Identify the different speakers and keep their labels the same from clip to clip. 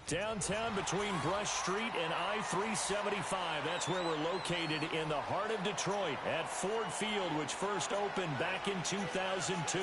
Speaker 1: Downtown between Brush Street and I-375. That's where we're located in the heart of Detroit at Ford Field, which first opened back in 2002.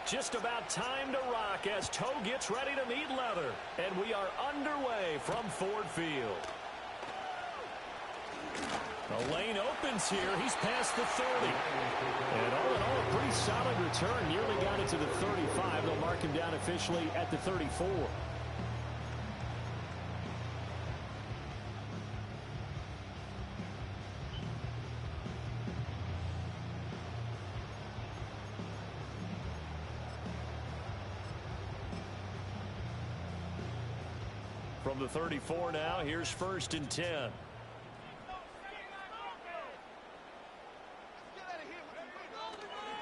Speaker 1: Just about time to rock as toe gets ready to meet leather. And we are underway from Ford Field. The lane opens here. He's past the 30. And all in all, a pretty solid return. Nearly got it to the 35. They'll mark him down officially at the 34. From the 34 now, here's 1st and 10.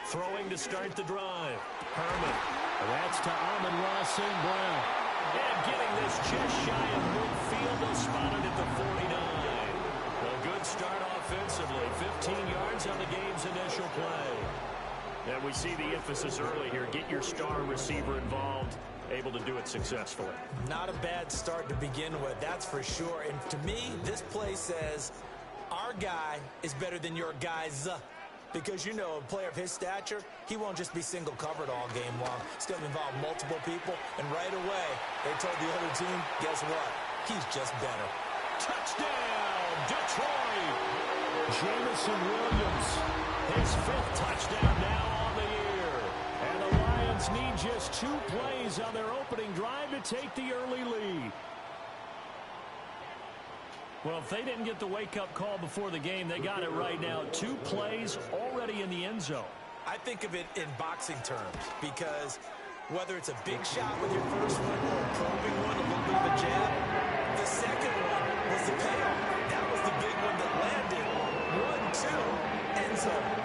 Speaker 1: Throwing to start the drive. Herman. That's to Amon-Ra St. Brown. And getting this just shy of midfield. They'll spot it at the 49. A good start offensively. 15 yards on the game's initial play. And we see the emphasis early here. Get your star receiver involved. Able to do it successfully.
Speaker 2: Not a bad start to begin with, that's for sure. And to me, this play says our guy is better than your guys. Because, you know, a player of his stature, he won't just be single covered all game long. It's going to involve multiple people. And right away, they told the other team, guess what? He's just better.
Speaker 1: Touchdown, Detroit! Jamison Williams, his 5th touchdown now on the year. And the Lions need just 2 plays on their opening drive to take the early lead. Well, if they didn't get the wake-up call before the game, they got it right now. 2 plays already in the end zone.
Speaker 2: I think of it in boxing terms because whether it's a big shot with your first one or a probing one, a little bit of a jab, the second one was the payoff. That was the big one that landed. 1-2, end zone.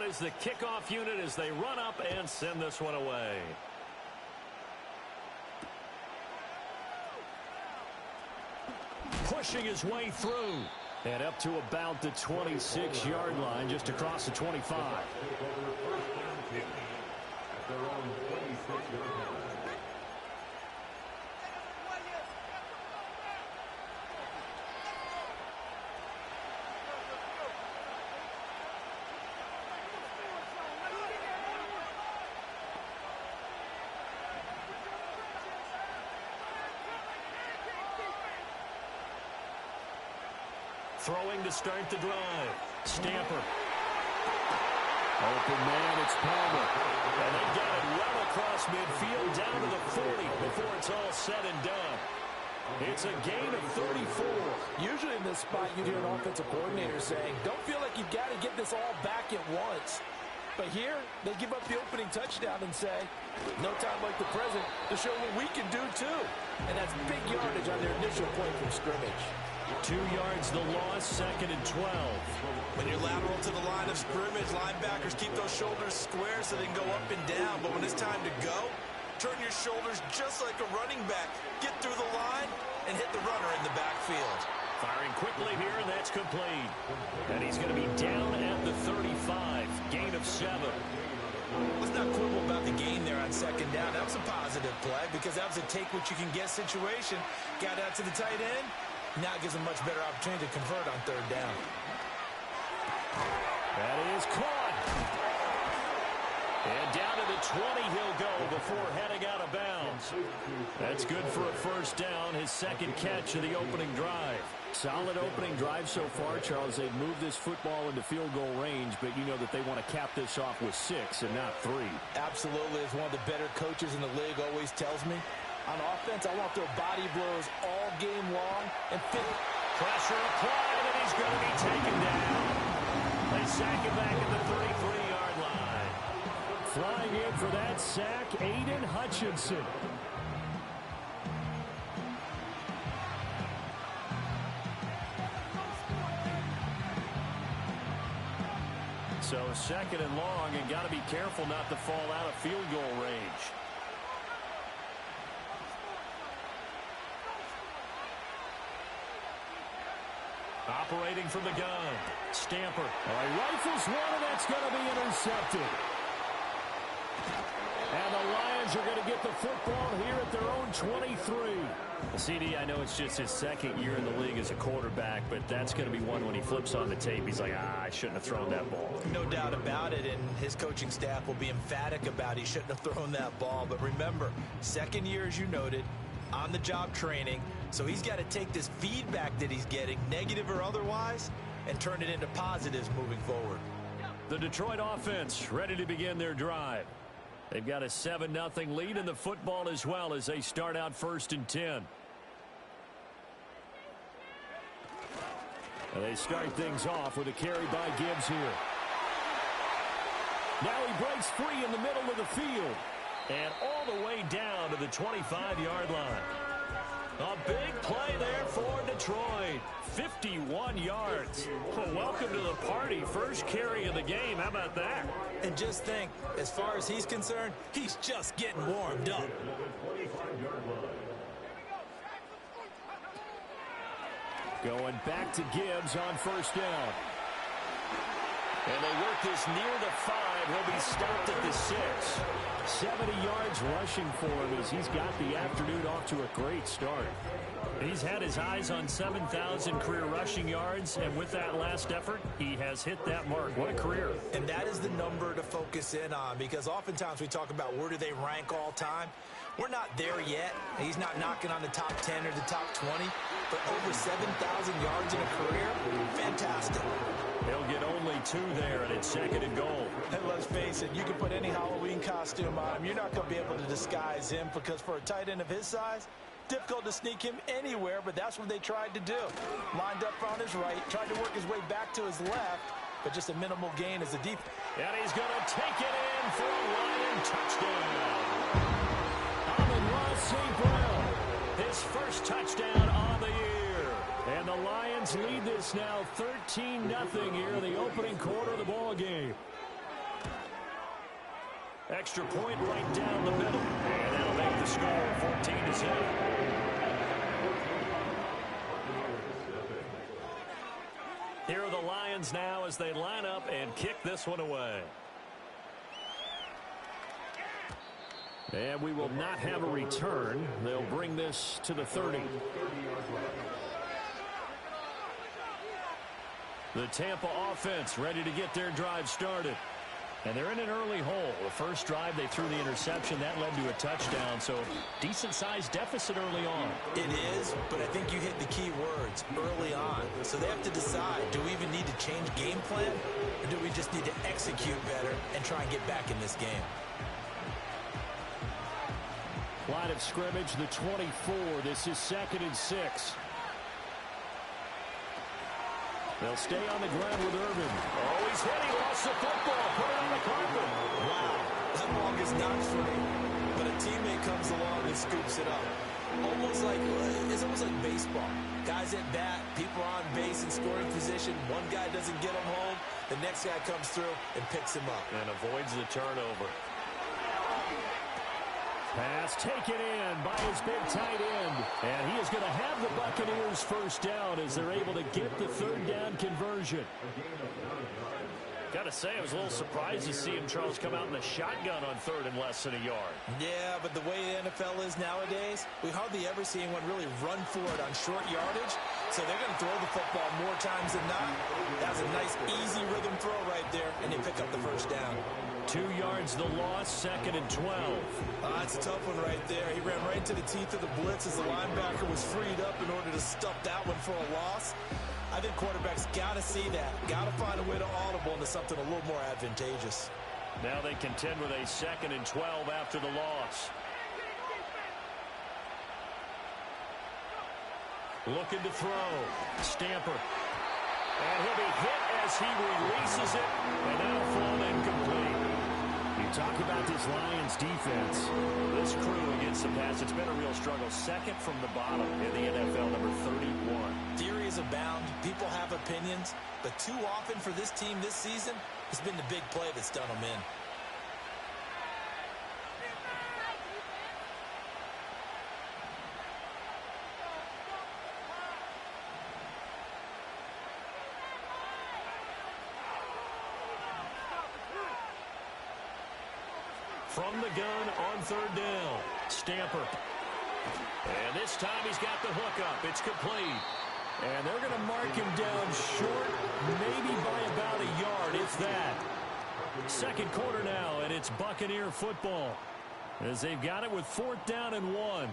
Speaker 1: Is the kickoff unit as they run up and send this one away. Pushing his way through and up to about the 26-yard line, just across the 25. Throwing to start the drive. Stamper. Open man, it's Palmer. And they get it well across midfield down to the 40 before it's all said and done. It's a gain of 34.
Speaker 3: Usually in this spot, you hear an offensive coordinator saying, don't feel like you've got to get this all back at once. But here, they give up the opening touchdown and say, no time like the present to show what we can do too. And that's big yardage on their initial point from scrimmage.
Speaker 1: 2 yards the loss, 2nd and 12.
Speaker 2: When you're lateral to the line of scrimmage, linebackers keep those shoulders square so they can go up and down. But when it's time to go, turn your shoulders just like a running back. Get through the line and hit the runner in the backfield.
Speaker 1: Firing quickly here, and that's complete. And he's going to be down at the 35. Gain of 7.
Speaker 2: Let's not quibble about the gain there on 2nd down. That was a positive play because that was a take-what-you-can-get situation. Got out to the tight end. Now it gives him much better opportunity to convert on 3rd down.
Speaker 1: That is caught. And down to the 20 he'll go before heading out of bounds. That's good for a 1st down, his 2nd catch of the opening drive. Solid opening drive so far, Charles. They've moved this football into field goal range, but you know that they want to cap this off with 6 and not 3.
Speaker 3: Absolutely. As one of the better coaches in the league always tells me, on offense, I want to throw body blows all game long and fit.
Speaker 1: Pressure applied, and he's going to be taken down. They sack him back at the 33-yard line. Flying in for that sack, Aiden Hutchinson. So second and long, and got to be careful not to fall out of field goal range. Operating from the gun. Stamper.
Speaker 4: Rifles one, and that's going to be intercepted. And the Lions are going to get the football here at their own 23.
Speaker 1: CD, I know it's just his second year in the league as a quarterback, but that's going to be one when he flips on the tape. He's like, I shouldn't have thrown that ball.
Speaker 2: No doubt about it, and his coaching staff will be emphatic about he shouldn't have thrown that ball. But remember, second year, as you noted, on-the-job training, so he's got to take this feedback that he's getting, negative or otherwise, and turn it into positives moving forward.
Speaker 1: The Detroit offense ready to begin their drive. They've got a 7-0 lead in the football as well as they start out 1st and 10. And they start things off with a carry by Gibbs here.
Speaker 4: Now he breaks free in the middle of the field.
Speaker 1: And all the way down to the 25-yard line. A big play there for Detroit. 51 yards. Well, welcome to the party. First carry of the game. How about that?
Speaker 2: And just think, as far as he's concerned, he's just getting warmed up.
Speaker 4: Going back to Gibbs on 1st down.
Speaker 1: And they work this near the 5. He'll be stopped at the 6.
Speaker 4: 70 yards rushing for him as he's got the afternoon off to a great start.
Speaker 1: He's had his eyes on 7,000 career rushing yards, and with that last effort, he has hit that mark. What a career.
Speaker 2: And that is the number to focus in on, because oftentimes we talk about where do they rank all time. We're not there yet. He's not knocking on the top 10 or the top 20, but over 7,000 yards in a career, fantastic.
Speaker 1: He'll get only 2 there, and it's 2nd and goal.
Speaker 3: And let's face it, you can put any Halloween costume on him. You're not going to be able to disguise him, because for a tight end of his size, difficult to sneak him anywhere, but that's what they tried to do. Lined up on his right, tried to work his way back to his left, but just a minimal gain as a deep.
Speaker 1: And he's going to take it in for a Lion touchdown.
Speaker 4: St. Brown.
Speaker 1: His first touchdown on the year.
Speaker 4: And the Lions lead this now 13-0 here in the opening quarter of the ball game.
Speaker 1: Extra point right down the middle. And that'll make the score 14-7. Here are the Lions now as they line up and kick this one away.
Speaker 4: And we will not have a return. They'll bring this to the 30.
Speaker 1: The Tampa offense ready to get their drive started. And they're in an early hole. The first drive, they threw the interception. That led to a touchdown. So decent-sized deficit early on.
Speaker 2: It is, but I think you hit the key words, early on. So they have to decide, do we even need to change game plan? Or do we just need to execute better and try and get back in this game?
Speaker 4: Line of scrimmage, the 24. This is 2nd and 6. They'll stay on the ground with Irvin.
Speaker 1: Oh, he's hit. He lost the football. Put it on the carpet.
Speaker 2: Wow. That ball is not free. But a teammate comes along and scoops it up. It's almost like baseball. Guys at bat, people on base in scoring position. One guy doesn't get him home. The next guy comes through and picks him up.
Speaker 1: And avoids the turnover.
Speaker 4: Pass taken in by his big tight end. And he is going to have the Buccaneers first down as they're able to get the 3rd down conversion.
Speaker 1: Got to say, I was a little surprised to see him, Charles, come out in the shotgun on 3rd and less than a yard.
Speaker 2: Yeah, but the way the NFL is nowadays, we hardly ever see anyone really run for it on short yardage. So they're going to throw the football more times than not. That's a nice, easy rhythm throw right there, and they pick up the first down.
Speaker 1: 2 yards the loss, 2nd and 12.
Speaker 2: That's a tough one right there. He ran right into the teeth of the blitz as the linebacker was freed up in order to stuff that one for a loss. I think quarterbacks got to see that. Got to find a way to audible into something a little more advantageous.
Speaker 1: Now they contend with a 2nd and 12 after the loss. Looking to throw. Stamper. And he'll be hit as he releases it. And that'll fall incomplete.
Speaker 4: You talk about this Lions defense.
Speaker 1: This crew against the pass, it's been a real struggle. 2nd from the bottom in the NFL, number 31.
Speaker 2: Theories abound. People have opinions. opinions, but too often for this team this season, it's been the big play that's done them in.
Speaker 1: From the gun on third down, Stamper. And this time he's got the hook up. It's complete.
Speaker 4: And they're going to mark him down short, maybe by about a yard, if that. Second quarter now, and it's Buccaneer football, as they've got it with 4th down and 1.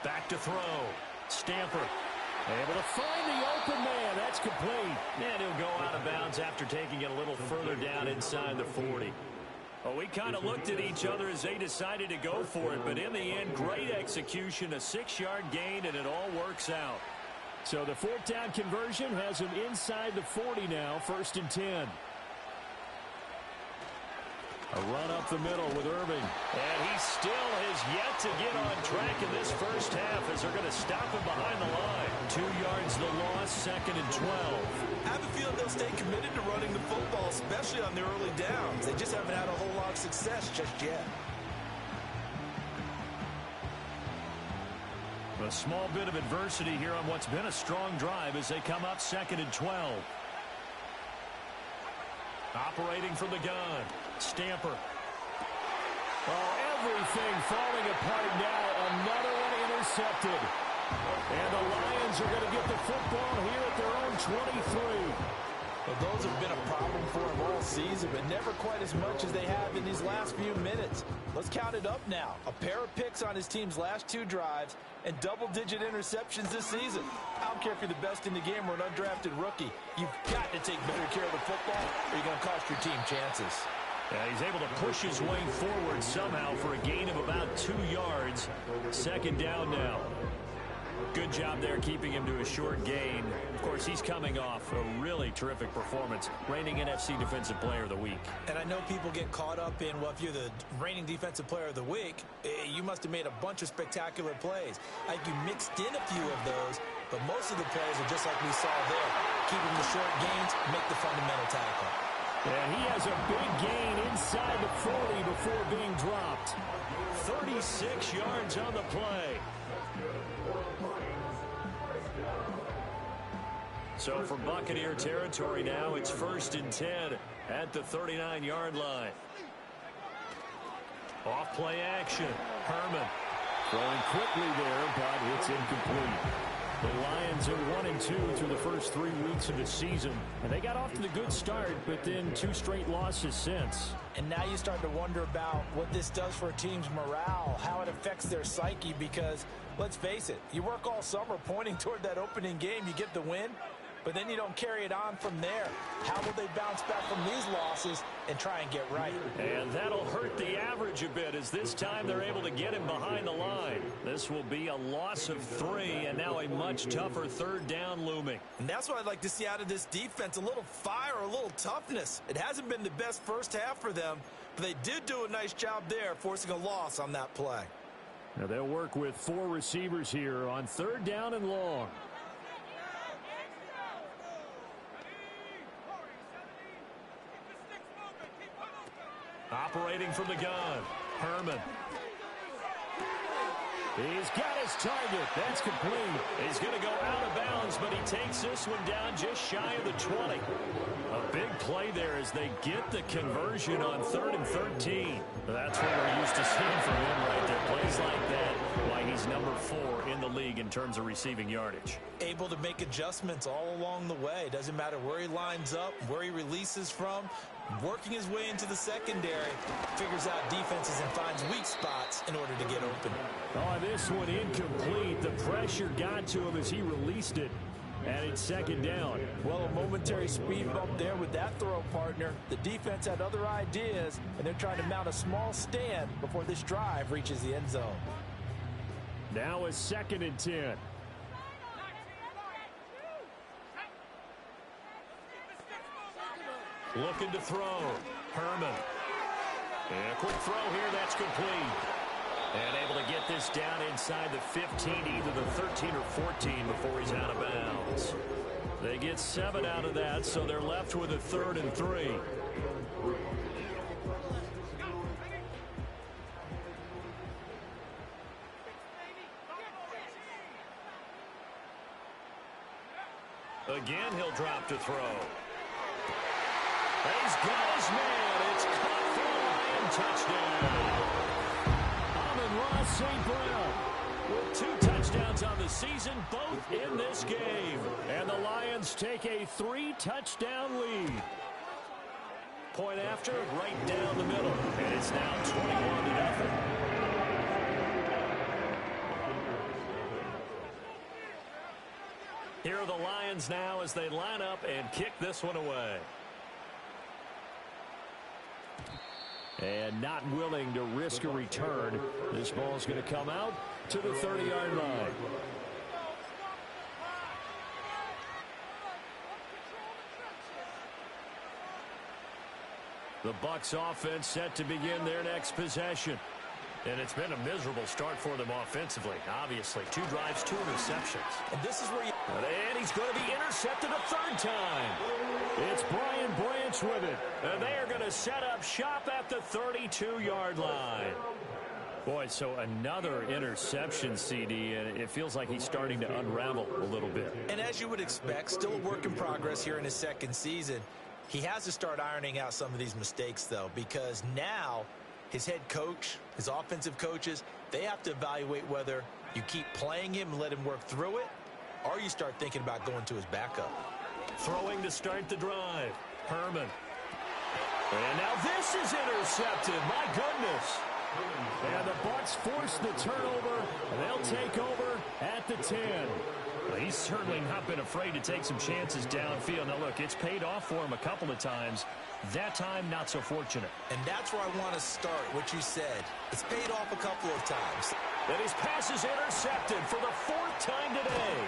Speaker 1: Back to throw. Stamper.
Speaker 4: Able to find the open man. That's complete.
Speaker 1: And he'll go out of bounds after taking it a little further down inside the 40. Well, we kind of looked at each other as they decided to go for it, but in the end, great execution, a 6-yard gain, and it all works out.
Speaker 4: So the 4th down conversion has him inside the 40 now, 1st and 10. A run up the middle with Irving.
Speaker 1: And he still has yet to get on track in this first half as they're going to stop him behind the line.
Speaker 4: 2 yards the loss, 2nd and 12.
Speaker 2: I have a feeling they'll stay committed to running the football, especially on the early downs. They just haven't had a whole lot of success just yet.
Speaker 4: A small bit of adversity here on what's been a strong drive as they come up 2nd and 12.
Speaker 1: Operating from the gun, Stamper.
Speaker 4: Oh, everything falling apart now. Another one intercepted. And the Lions are going to get the football here at their own 23.
Speaker 3: Well, those have been a problem for him all season, but never quite as much as they have in these last few minutes. Let's count it up now. A pair of picks on his team's last 2 drives and double-digit interceptions this season. I don't care if you're the best in the game or an undrafted rookie. You've got to take better care of the football or you're going to cost your team chances.
Speaker 4: Yeah, he's able to push his way forward somehow for a gain of about 2 yards. 2nd down now.
Speaker 1: Good job there keeping him to a short gain. Of course, he's coming off a really terrific performance, reigning NFC Defensive Player of the Week.
Speaker 2: And I know people get caught up in, well, if you're the reigning Defensive Player of the Week, you must have made a bunch of spectacular plays. I think you mixed in a few of those, but most of the plays are just like we saw there. Keeping the short gains, make the fundamental tackle.
Speaker 4: And he has a big gain inside the 40 before being dropped.
Speaker 1: 36 yards on the play. So from Buccaneer territory now, it's 1st and 10 at the 39-yard line. Off play action. Herman.
Speaker 4: Throwing quickly there, but it's incomplete. The Lions are 1-2 through the first 3 weeks of the season. And they got off to the good start, but then 2 straight losses since.
Speaker 3: And now you start to wonder about what this does for a team's morale, how it affects their psyche, because, let's face it, you work all summer pointing toward that opening game, you get the win, but then you don't carry it on from there. How will they bounce back from these losses and try and get right?
Speaker 1: And that'll hurt the average a bit as this time they're able to get him behind the line. This will be a loss of 3 and now a much tougher 3rd down looming.
Speaker 2: And that's what I'd like to see out of this defense, a little fire, a little toughness. It hasn't been the best first half for them, but they did do a nice job there forcing a loss on that play.
Speaker 4: Now they'll work with 4 receivers here on 3rd down and long.
Speaker 1: Operating from the gun, Herman.
Speaker 4: He's got his target. That's complete.
Speaker 1: He's going to go out of bounds, but he takes this one down just shy of the 20. A big play there as they get the conversion on 3rd and 13. That's what we're used to seeing from him right there. Plays like that, why he's number 4 in the league in terms of receiving yardage.
Speaker 2: Able to make adjustments all along the way. Doesn't matter where he lines up, where he releases from. Working his way into the secondary, figures out defenses and finds weak spots in order to get open.
Speaker 4: Oh, this one incomplete. The pressure got to him as he released it. and it's second down.
Speaker 3: Well, a momentary speed bump there with that throw, partner. The defense had other ideas, and they're trying to mount a small stand before this drive reaches the end zone.
Speaker 4: Now a 2nd and 10.
Speaker 1: Looking to throw. Herman. And a quick throw here. That's complete. And able to get this down inside the 15, either the 13 or 14 before he's out of bounds.
Speaker 4: They get 7 out of that, so they're left with a 3rd and 3.
Speaker 1: Again, he'll drop to throw. He's got his man. It's caught for a Lion touchdown.
Speaker 4: Amon-Ra St. Brown
Speaker 1: With 2 touchdowns on the season, both in this game.
Speaker 4: and the Lions take a 3-touchdown lead.
Speaker 1: Point after, right down the middle. And it's now 21-0. Here are the Lions now as they line up and kick this one away.
Speaker 4: And not willing to risk a return. This ball's going to come out to the 30-yard line. The Bucs offense set to begin their next possession.
Speaker 1: And it's been a miserable start for them offensively, obviously. 2 drives, 2 interceptions.
Speaker 3: And this is where you...
Speaker 1: And he's going to be intercepted a 3rd time.
Speaker 4: It's Brian Branch with it.
Speaker 1: And they are going to set up shop at the 32-yard line.
Speaker 4: Boy, so another interception, CD, and it feels like he's starting to unravel a little bit.
Speaker 2: And as you would expect, still a work in progress here in his 2nd season. He has to start ironing out some of these mistakes, though, because now his head coach, his offensive coaches, they have to evaluate whether you keep playing him and let him work through it, or you start thinking about going to his backup.
Speaker 1: Throwing to start the drive. Herman. And now this is intercepted. My goodness.
Speaker 4: And the Bucs force the turnover, and they'll take over at the 10.
Speaker 1: Well, he's certainly not been afraid to take some chances downfield. Now, look, it's paid off for him a couple of times. That time, not so fortunate.
Speaker 2: And that's where I want to start, what you said. It's paid off a couple of times.
Speaker 1: And his pass is intercepted for the 4th time today.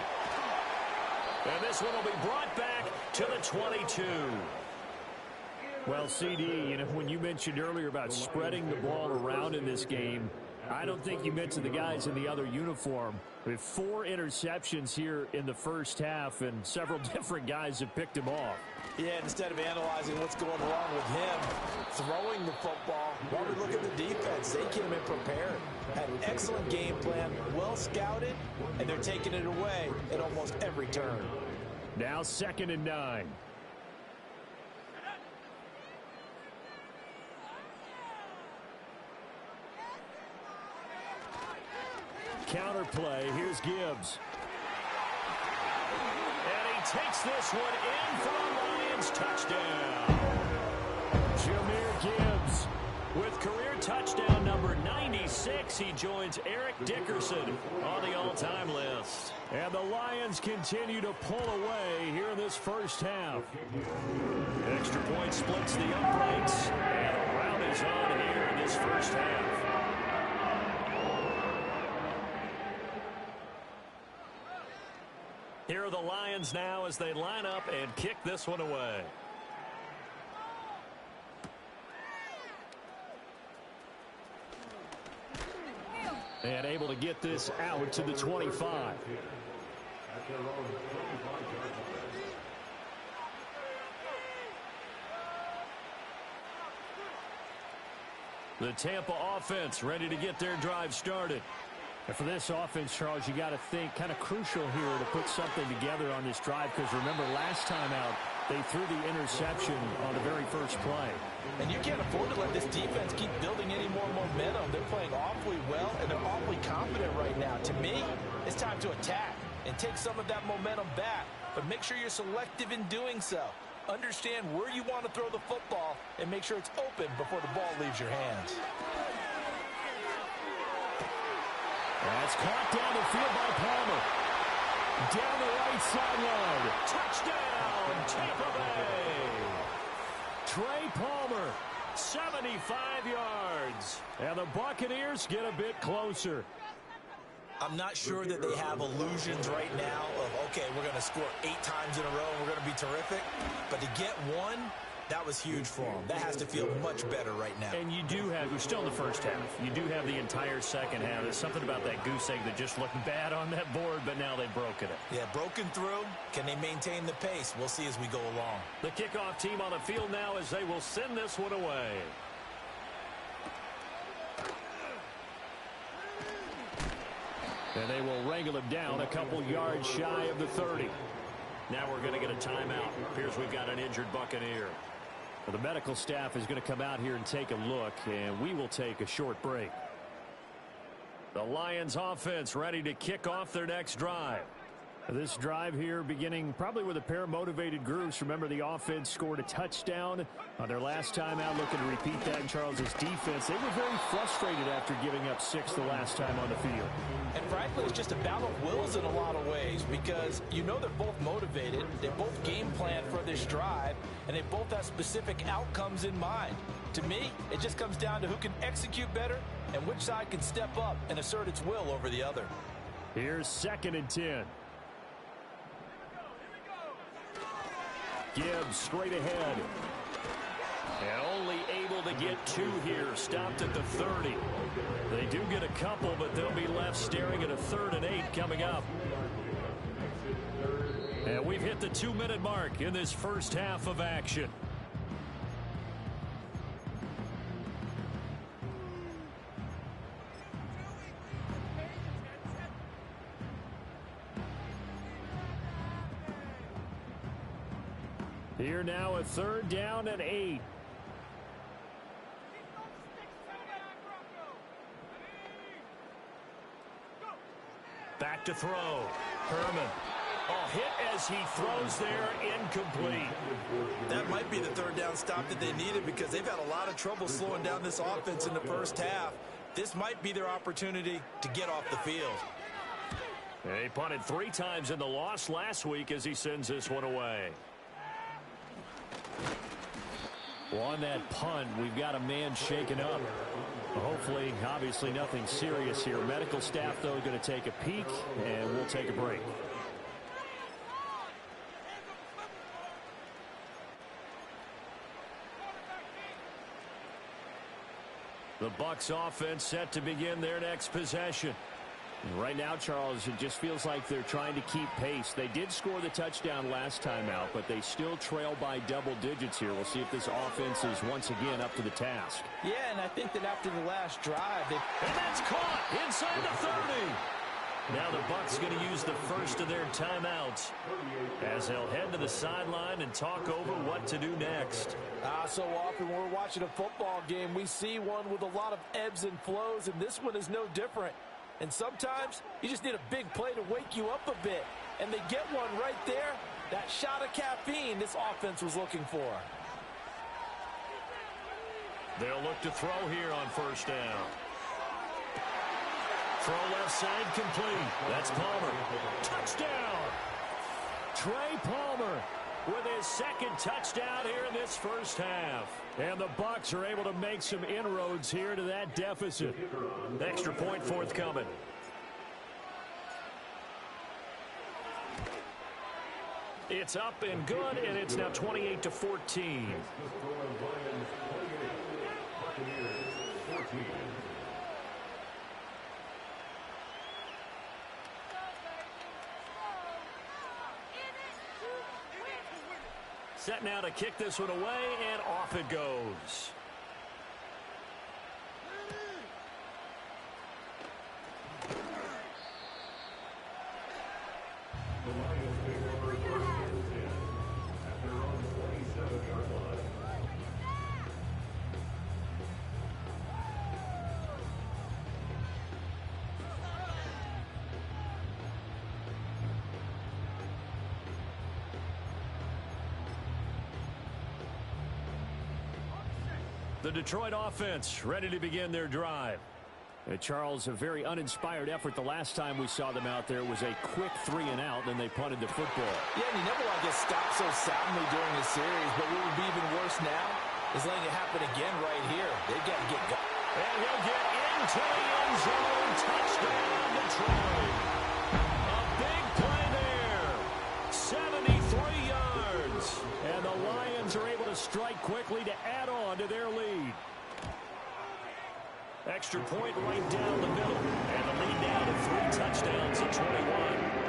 Speaker 1: And this one will be brought back to the 22.
Speaker 4: Well, CD, you know, when you mentioned earlier about spreading the ball around in this game, I don't think you mentioned the guys in the other uniform. With 4 interceptions here in the first half, and several different guys have picked him off.
Speaker 3: Yeah, instead of analyzing what's going wrong with him, throwing the football, while we look at the defense, they came in prepared. Had an excellent game plan, well scouted, and they're taking it away at almost every turn.
Speaker 4: Now 2nd and 9. Counter play. Here's Gibbs.
Speaker 1: And he takes this one in for a Lions touchdown.
Speaker 4: Jahmyr Gibbs.
Speaker 1: With career touchdown number 96, he joins Eric Dickerson on the all-time list.
Speaker 4: And the Lions continue to pull away here in this first half.
Speaker 1: Extra point splits the uprights, and a rout is on here in this first half. Here are the Lions now as they line up and kick this one away.
Speaker 4: And able to get this out to the 25.
Speaker 1: The Tampa offense ready to get their drive started.
Speaker 4: And for this offense, Charles, you got to think kind of crucial here to put something together on this drive, because remember last time out they threw the interception on the very first play.
Speaker 3: And you can't afford to let this defense keep building any more momentum. They're playing awfully well, and they're awfully confident right now. To me, it's time to attack and take some of that momentum back, but make sure you're selective in doing so. Understand where you want to throw the football and make sure it's open before the ball leaves your hands.
Speaker 4: That's caught down the field by Palmer. Down the right sideline. Touchdown, Tampa Bay. Trey Palmer, 75 yards. And the Buccaneers get a bit closer.
Speaker 2: I'm not sure that they have illusions right now of, okay, we're going to score 8 times in a row and we're going to be terrific. But to get one, that was huge for them. That has to feel much better right now.
Speaker 4: And you do have, we're still in the first half. You do have the entire second half. There's something about that goose egg that just looked bad on that board, but now they've broken it.
Speaker 2: Yeah, broken through. Can they maintain the pace? We'll see as we go along.
Speaker 4: The kickoff team on the field now as they will send this one away. And they will wrangle him down a couple yards shy of the 30. Now we're going to get a timeout. Appears we've got an injured Buccaneer. The medical staff is going to come out here and take a look, and we will take a short break. The Lions offense ready to kick off their next drive. This drive here beginning probably with a pair of motivated groups. Remember, the offense scored a touchdown on their last time out, looking to repeat that in Charles's defense. They were very frustrated after giving up 6 the last time on the field.
Speaker 3: And frankly, it's just a battle of wills in a lot of ways because you know they're both motivated, they both game plan for this drive, and they both have specific outcomes in mind. To me, it just comes down to who can execute better and which side can step up and assert its will over the other.
Speaker 4: Here's 2nd and 10. Gibbs straight ahead. And only able to get 2 here. Stopped at the 30. They do get a couple, but they'll be left staring at a 3rd and 8 coming up. And we've hit the 2-minute mark in this first half of action. Here now a 3rd down and 8. Back to throw. Herman. Oh, hit as he throws there, incomplete.
Speaker 2: That might be the 3rd down stop that they needed because they've had a lot of trouble slowing down this offense in the first half. This might be their opportunity to get off the field.
Speaker 4: He punted 3 times in the loss last week as he sends this one away. Well, on that punt, we've got a man shaken up. Hopefully, obviously, nothing serious here. Medical staff, though, going to take a peek, and we'll take a break. The Bucs offense set to begin their next possession. Right now, Charles, it just feels like they're trying to keep pace. They did score the touchdown last time out, but they still trail by double digits here. We'll see if this offense is once again up to the task.
Speaker 3: Yeah, and I think that after the last drive,
Speaker 4: and that's caught inside the 30. Now the Bucs going to use the first of their timeouts as they'll head to the sideline and talk over what to do next.
Speaker 3: So often when we're watching a football game, we see one with a lot of ebbs and flows, and this one is no different. And sometimes you just need a big play to wake you up a bit. And they get one right there. That shot of caffeine this offense was looking for.
Speaker 4: They'll look to throw here on 1st down. Throw left side complete. That's Palmer. Touchdown! Trey Palmer with his 2nd touchdown here in this first half. And the Bucs are able to make some inroads here to that deficit. Extra point forthcoming. It's up and good, and it's now 28-14. Set now to kick this one away, and off it goes. The Detroit offense ready to begin their drive. Charles, a very uninspired effort the last time we saw them out there. It was a quick 3-and-out, and then they punted the football.
Speaker 3: Yeah, and you never want to get stopped so soundly during the series, but what would be even worse now is letting it happen again right here. They've got to get going.
Speaker 1: And he'll get into the end zone. Touchdown, Detroit. A big play there. 73 yards.
Speaker 4: And the Lions are able to strike quickly to add on to their lead.
Speaker 1: Extra point right down the middle. And the lead now to 3 touchdowns at 21.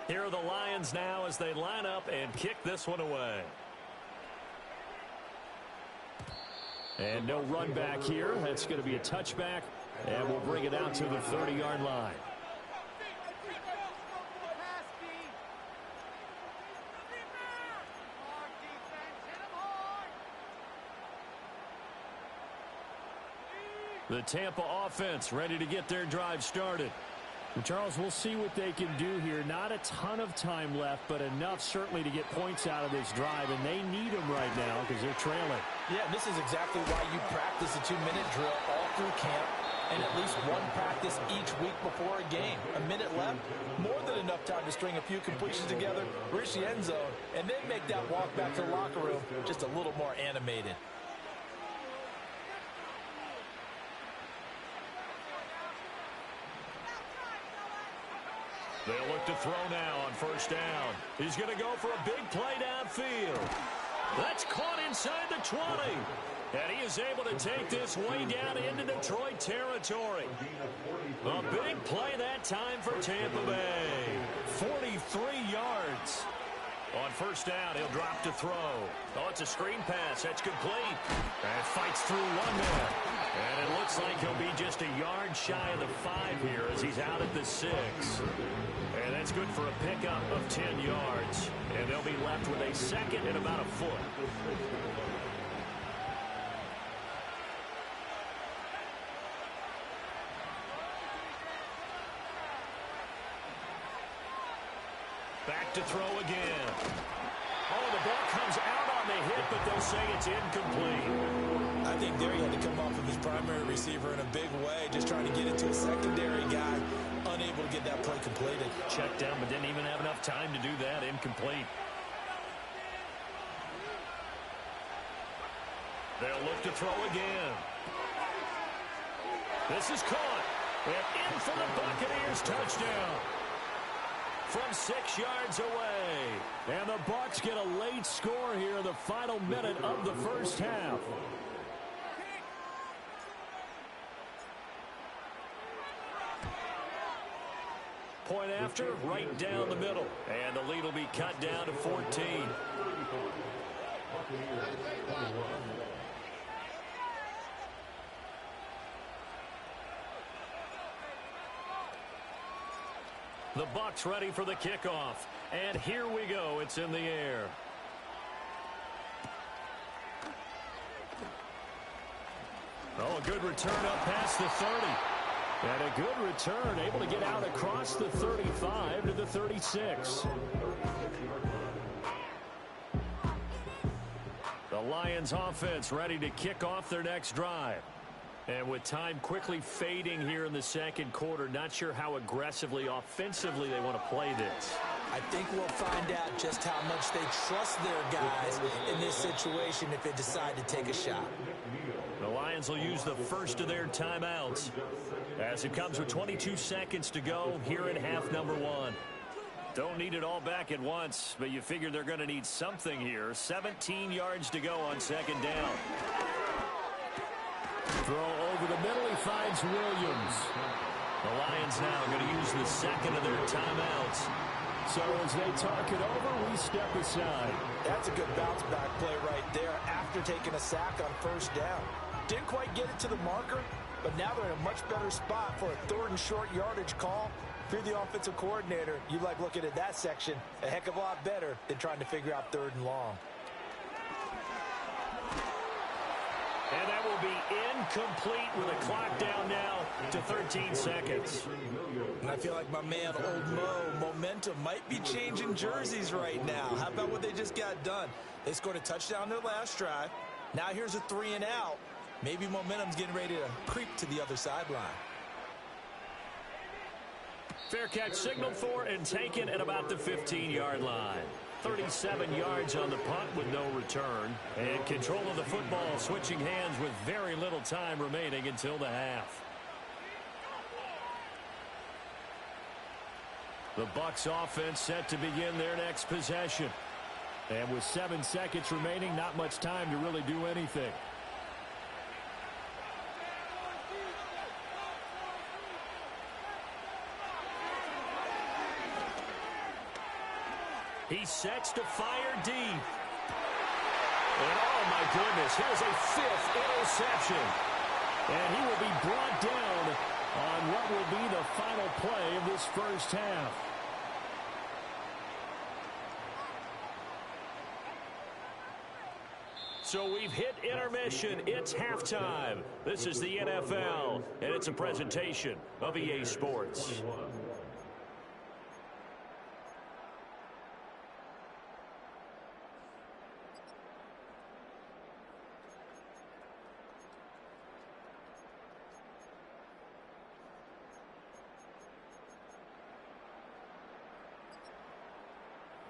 Speaker 1: Here are the Lions now as they line up and kick this one away.
Speaker 4: And no run back here. That's going to be a touchback. And we'll bring it out to the 30-yard line. The Tampa offense ready to get their drive started. And Charles, we'll see what they can do here. Not a ton of time left, but enough certainly to get points out of this drive, and they need them right now because they're trailing.
Speaker 3: Yeah, this is exactly why you practice a 2-minute drill all through camp and at least one practice each week before a game. A minute left, more than enough time to string a few completions together, reach the end zone, and then make that walk back to the locker room just a little more animated.
Speaker 1: They'll look to throw now on first down. He's going to go for a big play downfield. That's caught inside the 20. And he is able to take this way down into Detroit territory. A big play that time for Tampa Bay. 43 yards. On first down, he'll drop to throw. Oh, it's a screen pass. That's complete. And fights through one man. And it looks like he'll be just a yard shy of the 5 here as he's out at the 6. And that's good for a pickup of 10 yards. And they'll be left with a second and about a foot. Back to throw again. Oh, the ball comes out on the hit, but they'll say it's incomplete.
Speaker 2: I think there he had to come off of his primary receiver in a big way, just trying to get it to a secondary guy, unable to get that play completed.
Speaker 1: Checked down, but didn't even have enough time to do that. Incomplete. They'll look to throw again. This is caught. And in for the Buccaneers touchdown. From 6 yards away.
Speaker 4: And the Bucs get a late score here in the final minute of the first half.
Speaker 1: Point after, right down the middle. And the lead will be cut down to 14. The Bucs ready for the kickoff. And here we go. It's in the air. Oh, a good return up past the 30. And a good return, able to get out across the 35 to the 36. The Lions offense ready to kick off their next drive. And with time quickly fading here in the second quarter, not sure how aggressively, offensively they want to play this.
Speaker 2: I think we'll find out just how much they trust their guys in this situation if they decide to take a shot.
Speaker 1: The Lions will use the first of their timeouts as it comes with 22 seconds to go here in half number 1. Don't need it all back at once, but you figure they're going to need something here. 17 yards to go on second down.
Speaker 4: Throw over the middle, he finds Williams.
Speaker 1: The Lions now going to use the second of their timeouts.
Speaker 4: So as they talk it over, we step aside.
Speaker 2: That's a good bounce-back play right there after taking a sack on first down. Didn't quite get it to the marker, but now they're in a much better spot for a 3rd and short yardage call. If you're the offensive coordinator, you like looking at that section a heck of a lot better than trying to figure out 3rd and long.
Speaker 1: And that will be incomplete with a clock down now
Speaker 4: to 13 seconds.
Speaker 2: And I feel like my man, Old Mo, momentum might be changing jerseys right now. How about what they just got done? They scored a touchdown their last drive. Now here's a 3 and out. Maybe momentum's getting ready to creep to the other sideline.
Speaker 4: Fair catch signaled for and taken at about the 15-yard line. 37 yards on the punt with no return. And control of the football switching hands with very little time remaining until the half. The Bucs offense set to begin their next possession. And with 7 seconds remaining, not much time to really do anything. He sets to fire deep. And oh my goodness, here's a 5th interception. And he will be brought down on what will be the final play of this first half. So we've hit intermission. It's halftime. This is the NFL, and it's a presentation of EA Sports.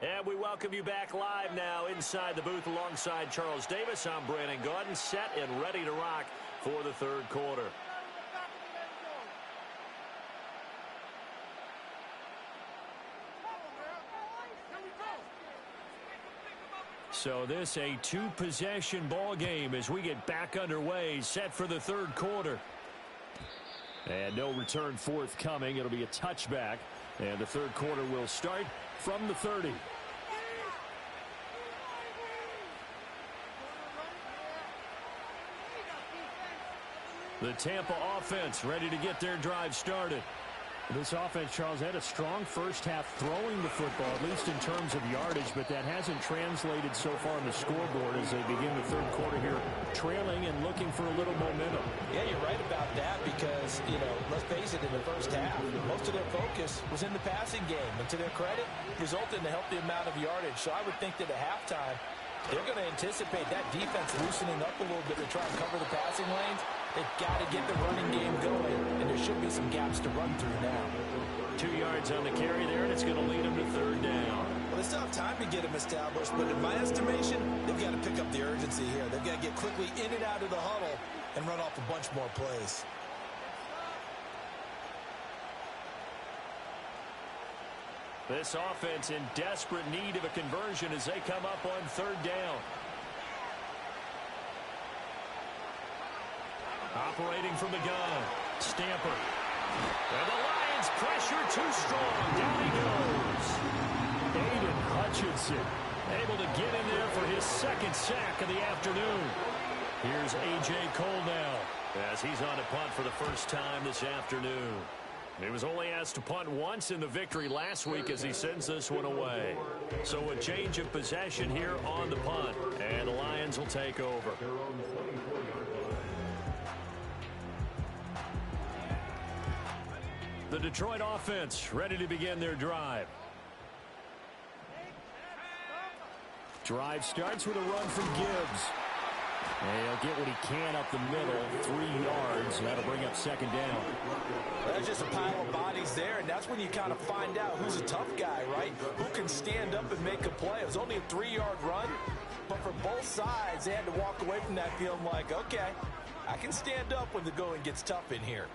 Speaker 4: And we welcome you back live now inside the booth alongside Charles Davis. I'm Brandon Gaudin, set and ready to rock for the third quarter. So this a 2-possession ball game as we get back underway, set for the third quarter. And no return forthcoming. It'll be a touchback. And the third quarter will start from the 30. The Tampa offense ready to get their drive started. This offense, Charles, had a strong first half throwing the football, at least in terms of yardage, but that hasn't translated so far on the scoreboard as they begin the third quarter here, trailing and looking for a little momentum.
Speaker 2: Yeah, you're right about that because, you know, let's face it, in the first half, most of their focus was in the passing game. And to their credit, resulted in a healthy amount of yardage. So I would think that at halftime, they're going to anticipate that defense loosening up a little bit to try and cover the passing lanes. They've got to get the running game going, and there should be some gaps to run through now.
Speaker 4: 2 yards on the carry there, and it's going to lead them to third down.
Speaker 2: Well, they still have time to get them established, but in my estimation, they've got to pick up the urgency here. They've got to get quickly in and out of the huddle and run off a bunch more plays.
Speaker 4: This offense in desperate need of a conversion as they come up on third down. Operating from the gun, Stamper. And the Lions pressure too strong. Down he goes. Aiden Hutchinson able to get in there for his second sack of the afternoon. Here's A.J. Cole now as he's on a punt for the first time this afternoon. He was only asked to punt once in the victory last week as he sends this one away. So a change of possession here on the punt, and the Lions will take over. The Detroit offense ready to begin their drive. Drive starts with a run from Gibbs. And he'll get what he can up the middle, 3 yards. That'll bring up second down.
Speaker 2: There's just a pile of bodies there, and that's when you kind of find out who's a tough guy, right? Who can stand up and make a play. It was only a 3-yard run, but for both sides, they had to walk away from that feeling like, okay, I can stand up when the going gets tough in here.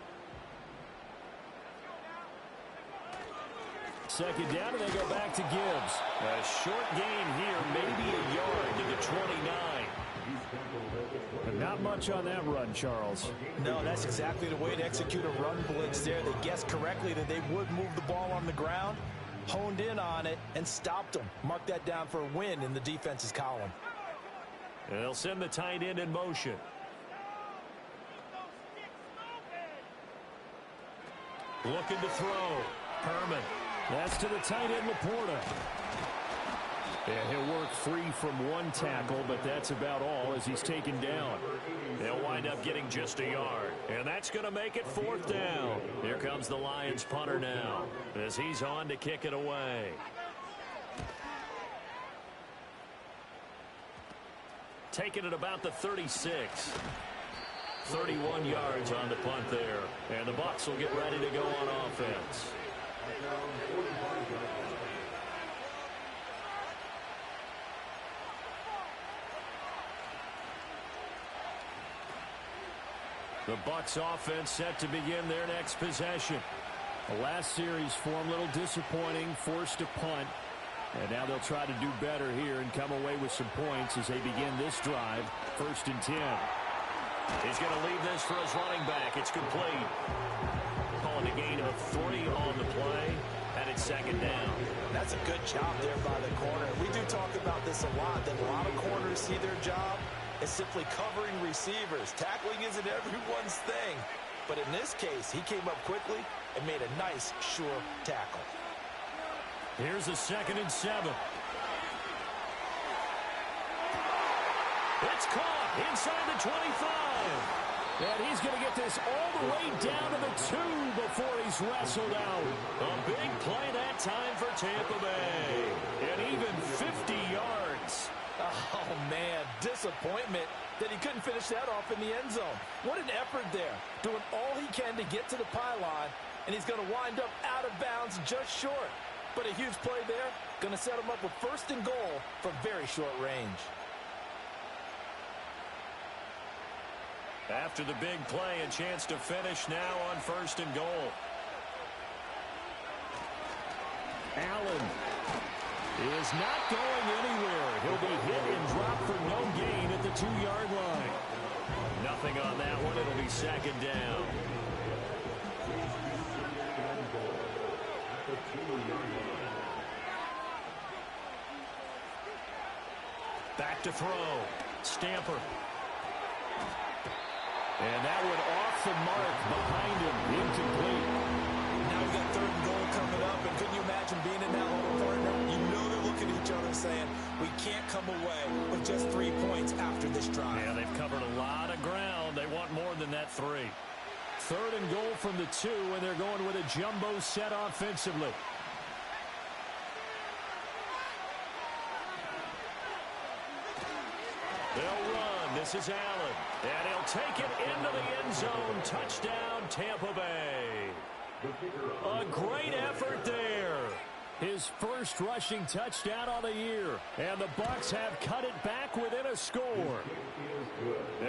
Speaker 4: Second down, and they go back to Gibbs. A short gain here, maybe a yard to the 29. But not much on that run, Charles.
Speaker 2: No, that's exactly the way to execute a run blitz there. They guessed correctly that they would move the ball on the ground, honed in on it, and stopped them. Mark that down for a win in the defense's column.
Speaker 4: And they'll send the tight end in motion. Looking to throw. Herman. That's to the tight end, Laporta. And he'll work free from one tackle, but that's about all as he's taken down. They'll wind up getting just a yard. And that's going to make it 4th down. Here comes the Lions punter now as he's on to kick it away. Taking it about the 36. 31 yards on the punt there. And the Bucs will get ready to go on offense. The Bucs offense set to begin their next possession. The last series for them a little disappointing, forced a punt. And now they'll try to do better here and come away with some points as they begin this drive. 1st and 10. He's going to leave this for his running back. It's complete. Calling a gain of 3 on the play. And it's 2nd down.
Speaker 3: That's a good job there by the corner. We do talk about this a lot, that a lot of corners see their job as simply covering receivers. Tackling isn't everyone's thing. But in this case, he came up quickly and made a nice, sure tackle.
Speaker 4: Here's a 2nd and 7. It's caught inside the 25. And he's going to get this all the way down to the 2 before he's wrestled out. A big play that time for Tampa Bay. And even 50 yards.
Speaker 3: Oh, man, disappointment that he couldn't finish that off in the end zone. What an effort there, doing all he can to get to the pylon, and he's going to wind up out of bounds just short. But a huge play there, going to set him up with 1st and goal from very short range.
Speaker 4: After the big play, a chance to finish now on 1st and goal. Allen is not going anywhere. He'll be hit and dropped for no gain at the 2-yard line. Nothing on that one. It'll be 2nd down. Back to throw. Stamper. And that one off the mark behind him. Incomplete.
Speaker 3: Now we got 3rd and goal coming up, and couldn't you imagine being in that hole, partner? You know they're looking at each other saying, we can't come away with just 3 points after this drive.
Speaker 4: Yeah, they've covered a lot of ground. They want more than that 3. 3rd and goal from the 2, and they're going with a jumbo set offensively. They'll run. This is Allen. And he'll take it into the end zone. Touchdown, Tampa Bay. A great effort there. His first rushing touchdown on the year. And the Bucs have cut it back within a score.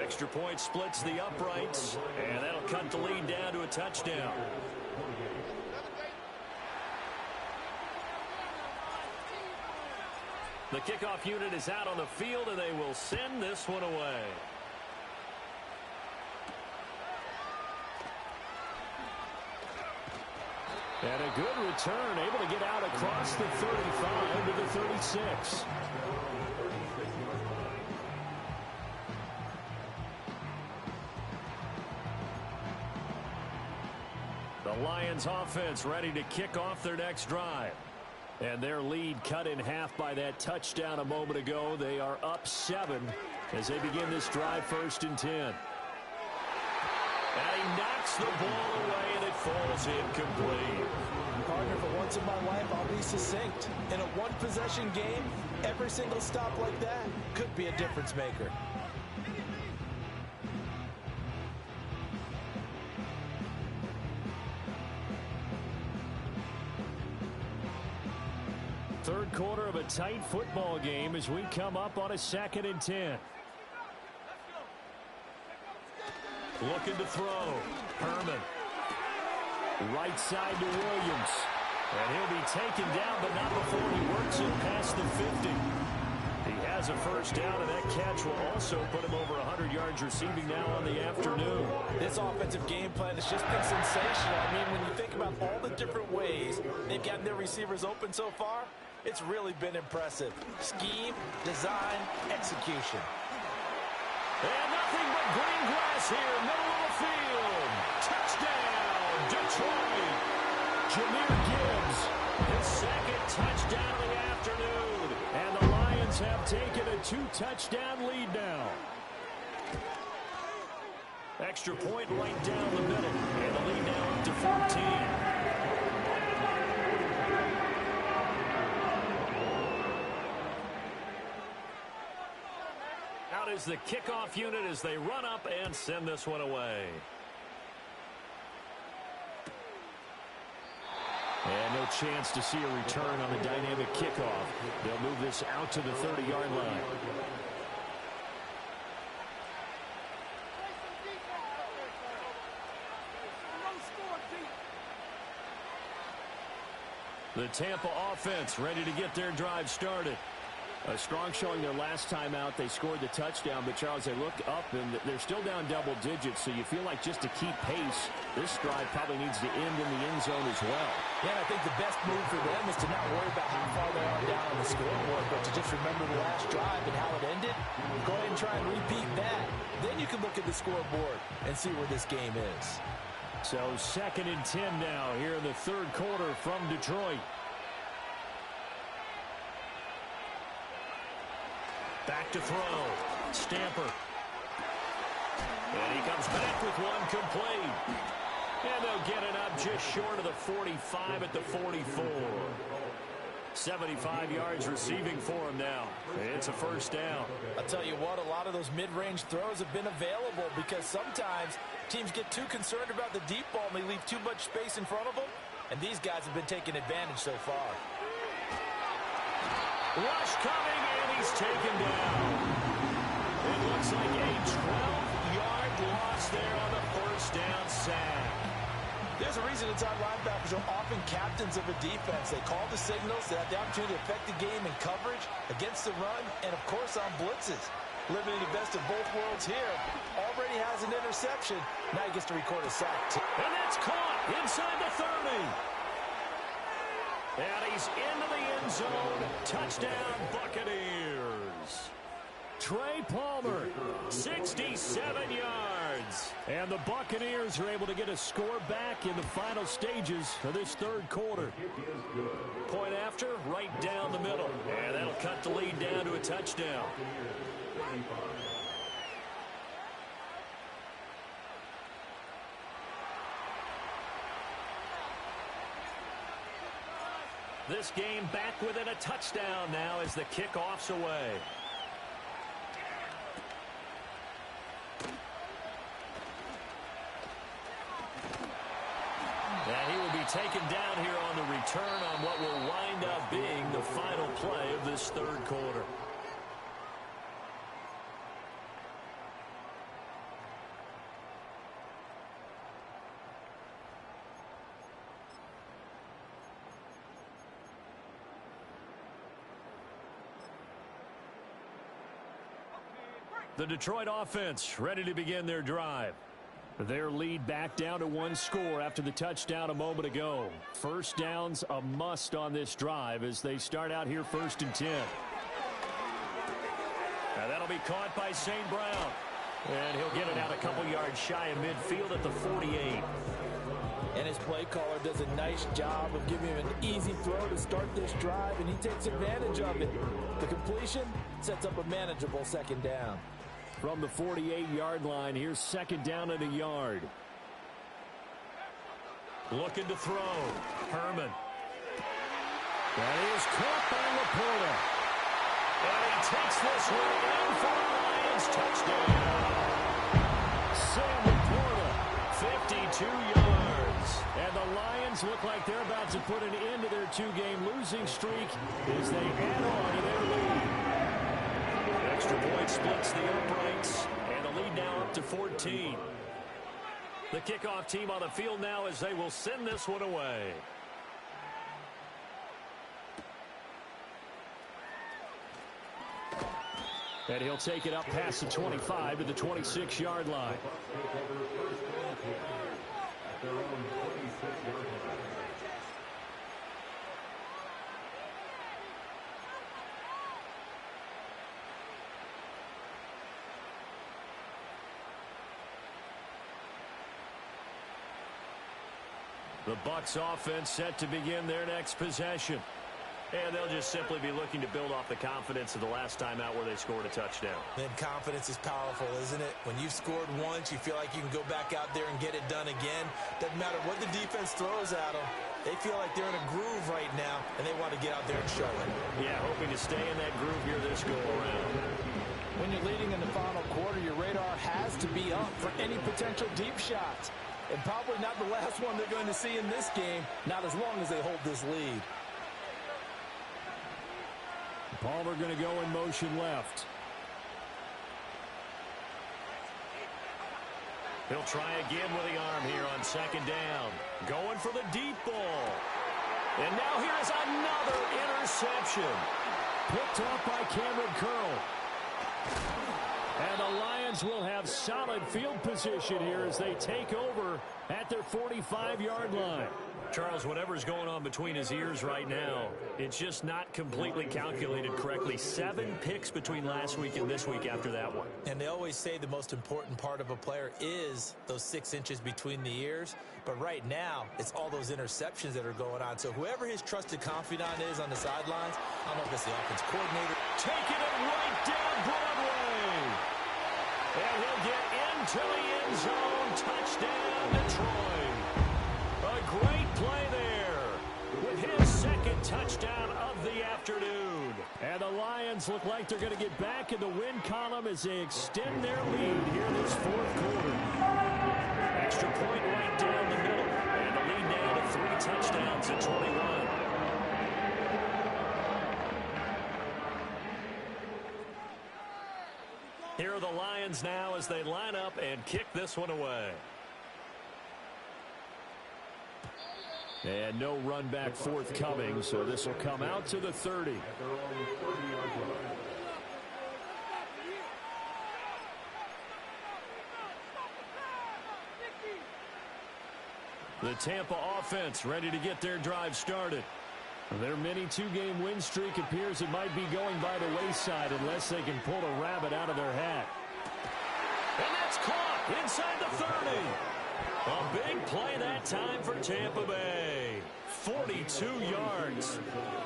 Speaker 4: Extra point splits the uprights. And that'll cut the lead down to a touchdown. The kickoff unit is out on the field, and they will send this one away. And a good return, able to get out across the 35 to the 36. The Lions offense ready to kick off their next drive. And their lead cut in half by that touchdown a moment ago. They are up 7 as they begin this drive. 1st and 10. And he knocks the ball away, and it falls incomplete.
Speaker 3: Partner, for once in my life, I'll be succinct. In a one-possession game, every single stop like that could be a difference maker.
Speaker 4: Third quarter of a tight football game as we come up on a 2nd and 10. Looking to throw. Herman. Right side to Williams. And he'll be taken down, but not before he works it past the 50. He has a first down, and that catch will also put him over 100 yards receiving now on the afternoon.
Speaker 3: This offensive game plan has just been sensational. I mean, when you think about all the different ways they've gotten their receivers open so far, it's really been impressive. Scheme, design, execution.
Speaker 4: And nothing but green grass here, middle of the field. Touchdown, Detroit. Jahmyr Gibbs His second touchdown of the afternoon. And the Lions have taken a 2-touchdown lead now. Extra point right down the middle. And the lead now up to 14. Out is the kickoff unit as they run up and send this one away. And no chance to see a return on the dynamic kickoff. They'll move this out to the 30-yard line. The Tampa offense ready to get their drive started. A strong showing their last time out. They scored the touchdown, but, Charles, they looked up, and they're still down double digits, so you feel like just to keep pace, this drive probably needs to end in the end zone as well.
Speaker 3: Yeah, I think the best move for them is to not worry about how far they are down on the scoreboard, but to just remember the last drive and how it ended. Go ahead and try and repeat that. Then you can look at the scoreboard and see where this game is.
Speaker 4: So 2nd and 10 now here in the third quarter from Detroit. Back to throw. Stamper. And he comes back with one complete. And they'll get it up just short of the 45 at the 44. 75 yards receiving for him now. It's a first down.
Speaker 3: I'll tell you what, a lot of those mid-range throws have been available because sometimes teams get too concerned about the deep ball and they leave too much space in front of them. And these guys have been taking advantage so far.
Speaker 4: Rush coming, and he's taken down. It looks like a 12-yard loss there on the first down sack.
Speaker 3: There's a reason inside linebackers are often captains of a defense. They call the signals, they have the opportunity to affect the game in coverage, against the run, and, of course, on blitzes. Living in the best of both worlds here. Already has an interception. Now he gets to record a sack.
Speaker 4: And that's caught inside the 30. And he's into the end zone. Touchdown, Buccaneers. Trey Palmer, 67 yards. And the Buccaneers are able to get a score back in the final stages of this third quarter. Point after, right down the middle. And that'll cut the lead down to a touchdown. This game back within a touchdown now as the kickoff's away. And he will be taken down here on the return on what will wind up being the final play of this third quarter. The Detroit offense ready to begin their drive. Their lead back down to one score after the touchdown a moment ago. First down's a must on this drive as they start out here 1st and 10. And that'll be caught by St. Brown. And he'll get it out a couple yards shy of midfield at the 48.
Speaker 3: And his play caller does a nice job of giving him an easy throw to start this drive, and he takes advantage of it. The completion sets up a manageable second down.
Speaker 4: From the 48-yard line, here's second down and a yard. Looking to throw. Herman. That is caught by Laporta. And he takes this one in for a Lions touchdown. Sam Laporta, 52 yards. And the Lions look like they're about to put an end to their two-game losing streak as they add on to their lead. Extra point splits the uprights, and the lead now up to 14. The kickoff team on the field now as they will send this one away. And he'll take it up past the 25 to the 26-yard line. The Bucs offense set to begin their next possession.
Speaker 1: And they'll just simply be looking to build off the confidence of the last time out where they scored a touchdown.
Speaker 2: Then confidence is powerful, isn't it? When you've scored once, you feel like you can go back out there and get it done again. Doesn't matter what the defense throws at them. They feel like they're in a groove right now, and they want to get out there and show it.
Speaker 1: Yeah, hoping to stay in that groove here this go-around.
Speaker 3: When you're leading in the final quarter, your radar has to be up for any potential deep shots. And probably not the last one they're going to see in this game, not as long as they hold this lead.
Speaker 4: Palmer going to go in motion left.
Speaker 1: He'll try again with the arm here on second down. Going for the deep ball. And now here's another interception.
Speaker 4: Picked off by Cameron Curl. And the Lions will have solid field position here as they take over at their 45-yard line.
Speaker 1: Charles, whatever's going on between his ears right now, it's just not completely calculated correctly. 7 picks between last week and this week after that one.
Speaker 2: And they always say the most important part of a player is those 6 inches between the ears. But right now, it's all those interceptions that are going on. So whoever his trusted confidant is on the sidelines, I don't know if it's the offense coordinator.
Speaker 1: Taking it right down Broadway. And he'll get into the end zone. Touchdown, Detroit. A great play there with his second touchdown of the afternoon.
Speaker 4: And the Lions look like they're going to get back in the win column as they extend their lead here this fourth quarter.
Speaker 1: Extra point right down the middle. And the lead now to 3 touchdowns at 21. Here are the Lions now as they line up and kick this one away.
Speaker 4: And no run back forthcoming, so this will come out to the 30. The Tampa offense ready to get their drive started. Their mini 2-game win streak appears it might be going by the wayside unless they can pull a rabbit out of their hat.
Speaker 1: And that's caught inside the 30. A big play that time for Tampa Bay. 42 yards.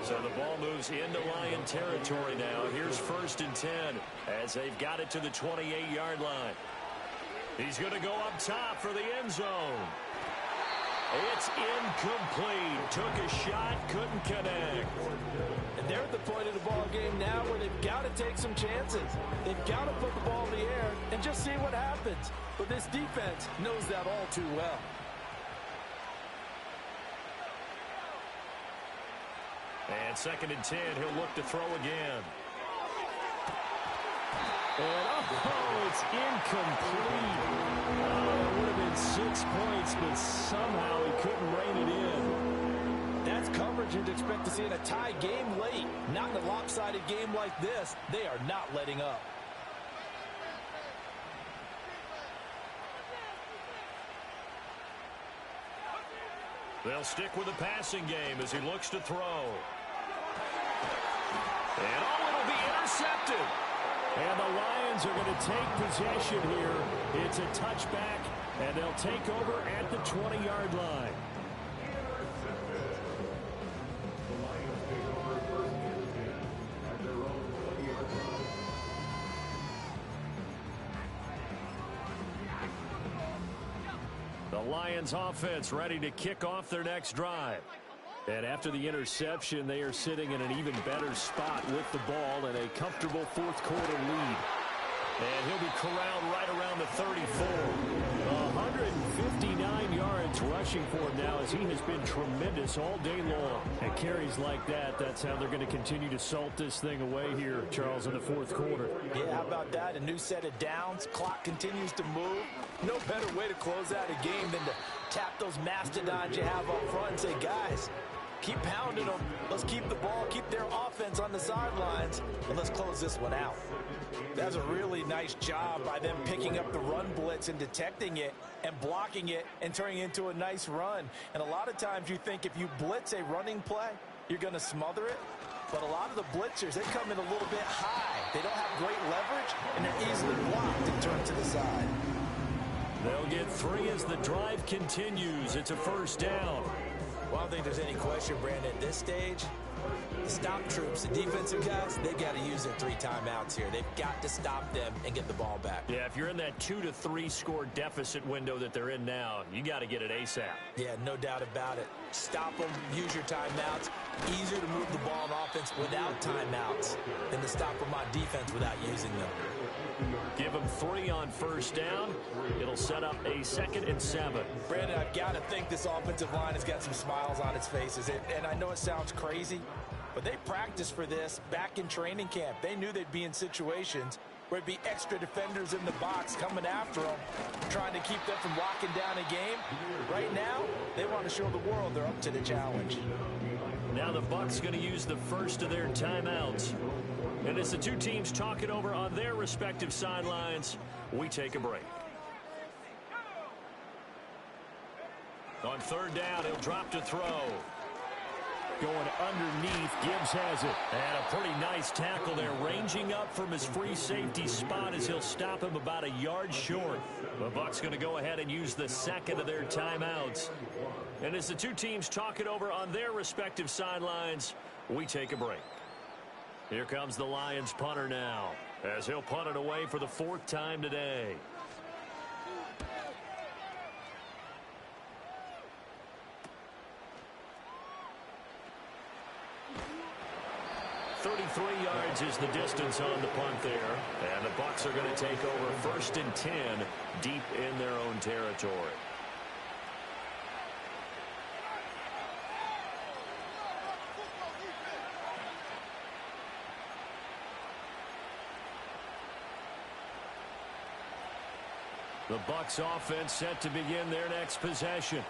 Speaker 1: So the ball moves into Lion territory now. Here's 1st and 10 as they've got it to the 28-yard line. He's going to go up top for the end zone. It's incomplete. Took a shot, couldn't connect.
Speaker 3: And they're at the point of the ball game now where they've got to take some chances. They've got to put the ball in the air and just see what happens. But this defense knows that all too well.
Speaker 1: And 2nd and 10, he'll look to throw again.
Speaker 4: And it's incomplete. It would have been 6 points, but somehow he couldn't rein it in.
Speaker 3: That's coverage you'd expect to see in a tie game late. Not in a lopsided game like this. They are not letting up.
Speaker 1: They'll stick with the passing game as he looks to throw. And it'll be intercepted.
Speaker 4: And the Lions are going to take possession here. It's a touchback, and they'll take over at the 20-yard line. The Lions offense ready to kick off their next drive. And after the interception, they are sitting in an even better spot with the ball and a comfortable fourth quarter lead. And he'll be corralled right around the 34. 159 yards rushing for him now as he has been tremendous all day long. And carries like that, that's how they're going to continue to salt this thing away here, Charles, in the fourth quarter.
Speaker 3: Yeah, how about that? A new set of downs. Clock continues to move. No better way to close out a game than to tap those mastodons you have up front and say, guys, keep pounding them. Let's keep the ball, keep their offense on the sidelines, and let's close this one out. That's a really nice job by them picking up the run blitz and detecting it and blocking it and turning it into a nice run. And a lot of times you think if you blitz a running play, you're going to smother it. But a lot of the blitzers, they come in a little bit high. They don't have great leverage, and they're easily blocked and turned to the side.
Speaker 4: They'll get 3 as the drive continues. It's a first down.
Speaker 2: Well, I don't think there's any question, Brandon, at this stage, the stop troops, the defensive guys, they've got to use their 3 timeouts here. They've got to stop them and get the ball back.
Speaker 4: Yeah, if you're in that 2 to 3 score deficit window that they're in now, you got to get it ASAP.
Speaker 2: Yeah, no doubt about it. Stop them, use your timeouts. Easier to move the ball on offense without timeouts than to stop them on defense without using them.
Speaker 4: Give them 3 on first down. It'll set up a 2nd and 7.
Speaker 2: Brandon, I've got to think this offensive line has got some smiles on its faces. And I know it sounds crazy, but they practiced for this back in training camp. They knew they'd be in situations where it'd be extra defenders in the box coming after them, trying to keep them from locking down a game. Right now, they want to show the world they're up to the challenge.
Speaker 4: Now the Bucs going to use the first of their timeouts. And as the 2 teams talk it over on their respective sidelines, we take a break. On 3rd down, he'll drop to throw. Going underneath, Gibbs has it. And a pretty nice tackle there, ranging up from his free safety spot as he'll stop him about a yard short. The Bucs going to go ahead and use the 2nd of their timeouts. And as the 2 teams talk it over on their respective sidelines, we take a break. Here comes the Lions punter now, as he'll punt it away for the 4th time today. .33 yards is the distance on the punt there. And the Bucs are going to take over 1st and 10 deep in their own territory. The Bucs offense set to begin their next possession.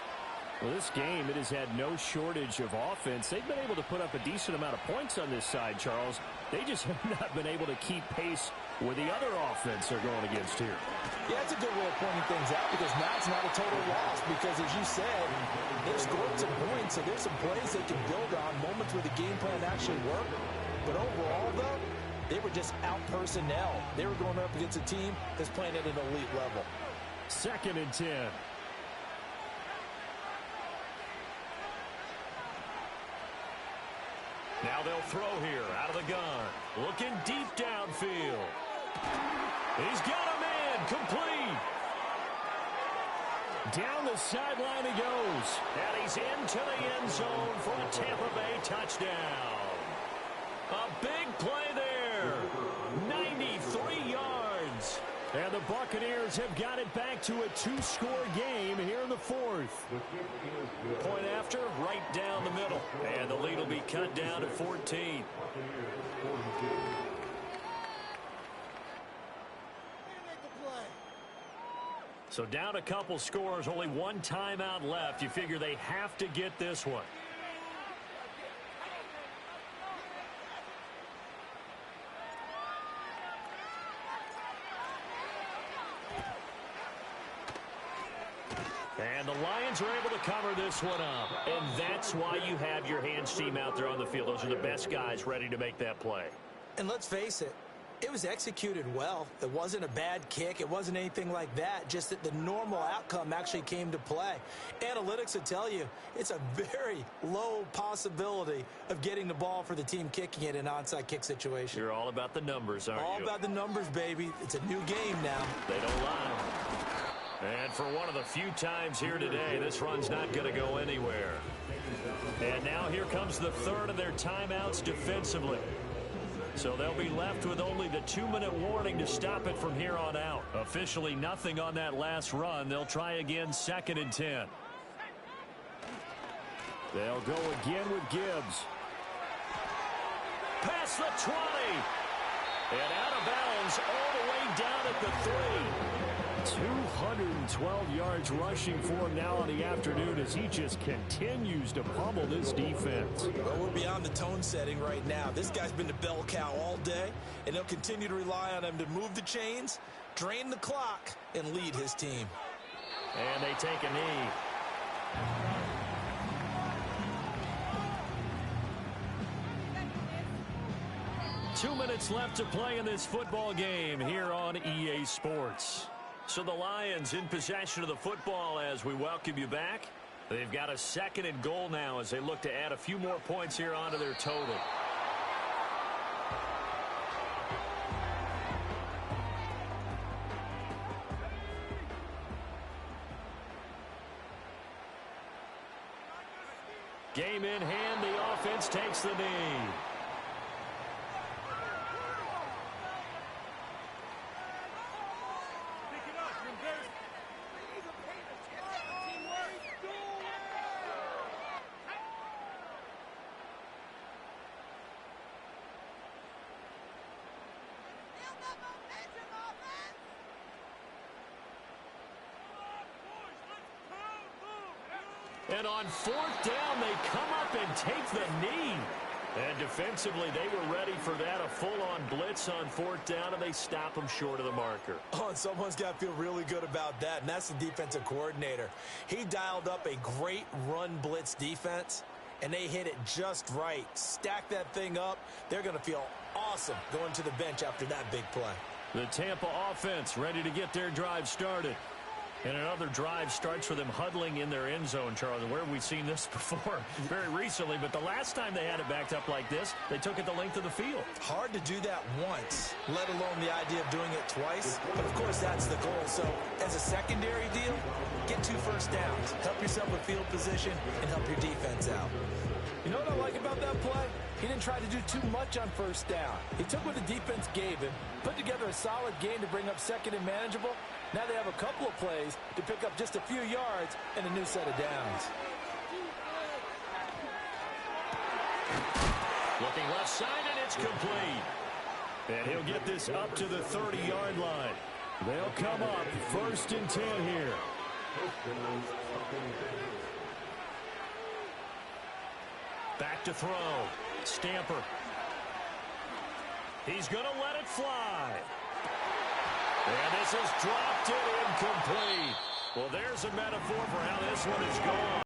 Speaker 5: Well, this game, it has had no shortage of offense. They've been able to put up a decent amount of points on this side, Charles. They just have not been able to keep pace with the other offense they're going against here.
Speaker 3: Yeah, that's a good way of pointing things out, because now it's not a total loss, because as you said, they've scored some points, so there's some plays they can build on, moments where the game plan actually worked. But overall, though, they were just out personnel. They were going up against a team that's playing at an elite level.
Speaker 5: 2nd and 10.
Speaker 4: Now they'll throw here out of the gun. Looking deep downfield. He's got a man complete. Down the sideline he goes. And he's into the end zone for a Tampa Bay touchdown. A big play there. 93 yards. And the Buccaneers have got it back to a 2-score game here in the 4th. Point after, right down the middle. And the lead will be cut down to 14. So down a couple scores, only 1 timeout left. You figure they have to get this one. And the Lions are able to cover this one up. And that's why you have your hands team out there on the field. Those are the best guys ready to make that play.
Speaker 2: And let's face it, it was executed well. It wasn't a bad kick. It wasn't anything like that. Just that the normal outcome actually came to play. Analytics will tell you it's a very low possibility of getting the ball for the team kicking it in an onside kick situation.
Speaker 4: You're all about the numbers, aren't you?
Speaker 2: All about the numbers, baby. It's a new game now.
Speaker 4: They don't lie. And for one of the few times here today, this run's not going to go anywhere. And now here comes the 3rd of their timeouts defensively. So they'll be left with only the 2-minute warning to stop it from here on out. Officially nothing on that last run. They'll try again 2nd and 10. They'll go again with Gibbs. Past the 20. And out of bounds all the way down at the 3. 212 yards rushing for him now on the afternoon as he just continues to pummel this defense.
Speaker 2: Well, we're beyond the tone setting right now. This guy's been the bell cow all day, and they'll continue to rely on him to move the chains, drain the clock, and lead his team.
Speaker 4: And they take a knee. Two minutes left to play in this football game here on EA Sports. So the Lions in possession of the football as we welcome you back. They've got a 2nd and goal now as they look to add a few more points here onto their total. Game in hand, the offense takes the knee. And on 4th down, they come up and take the knee. And defensively, they were ready for that, a full-on blitz on 4th down, and they stop them short of the marker.
Speaker 2: Oh, and someone's got to feel really good about that, and that's the defensive coordinator. He dialed up a great run blitz defense, and they hit it just right. Stack that thing up. They're going to feel awesome going to the bench after that big play.
Speaker 4: The Tampa offense ready to get their drive started. And another drive starts for them huddling in their end zone, Charles. And where have we seen this before? Very recently, but the last time they had it backed up like this, they took it the length of the field.
Speaker 2: Hard to do that once, let alone the idea of doing it twice. But, of course, that's the goal. So, as a secondary deal, get 2 first downs. Help yourself with field position and help your defense out.
Speaker 3: You know what I like about that play? He didn't try to do too much on 1st down. He took what the defense gave him, put together a solid game to bring up 2nd and manageable. Now they have a couple of plays to pick up just a few yards and a new set of downs.
Speaker 4: Looking left side, and it's complete. And he'll get this up to the 30-yard line. They'll come up 1st and 10 here. Back to throw. Stamper. He's going to let it fly. And this is dropped it incomplete. Well, there's a metaphor for how this one is going.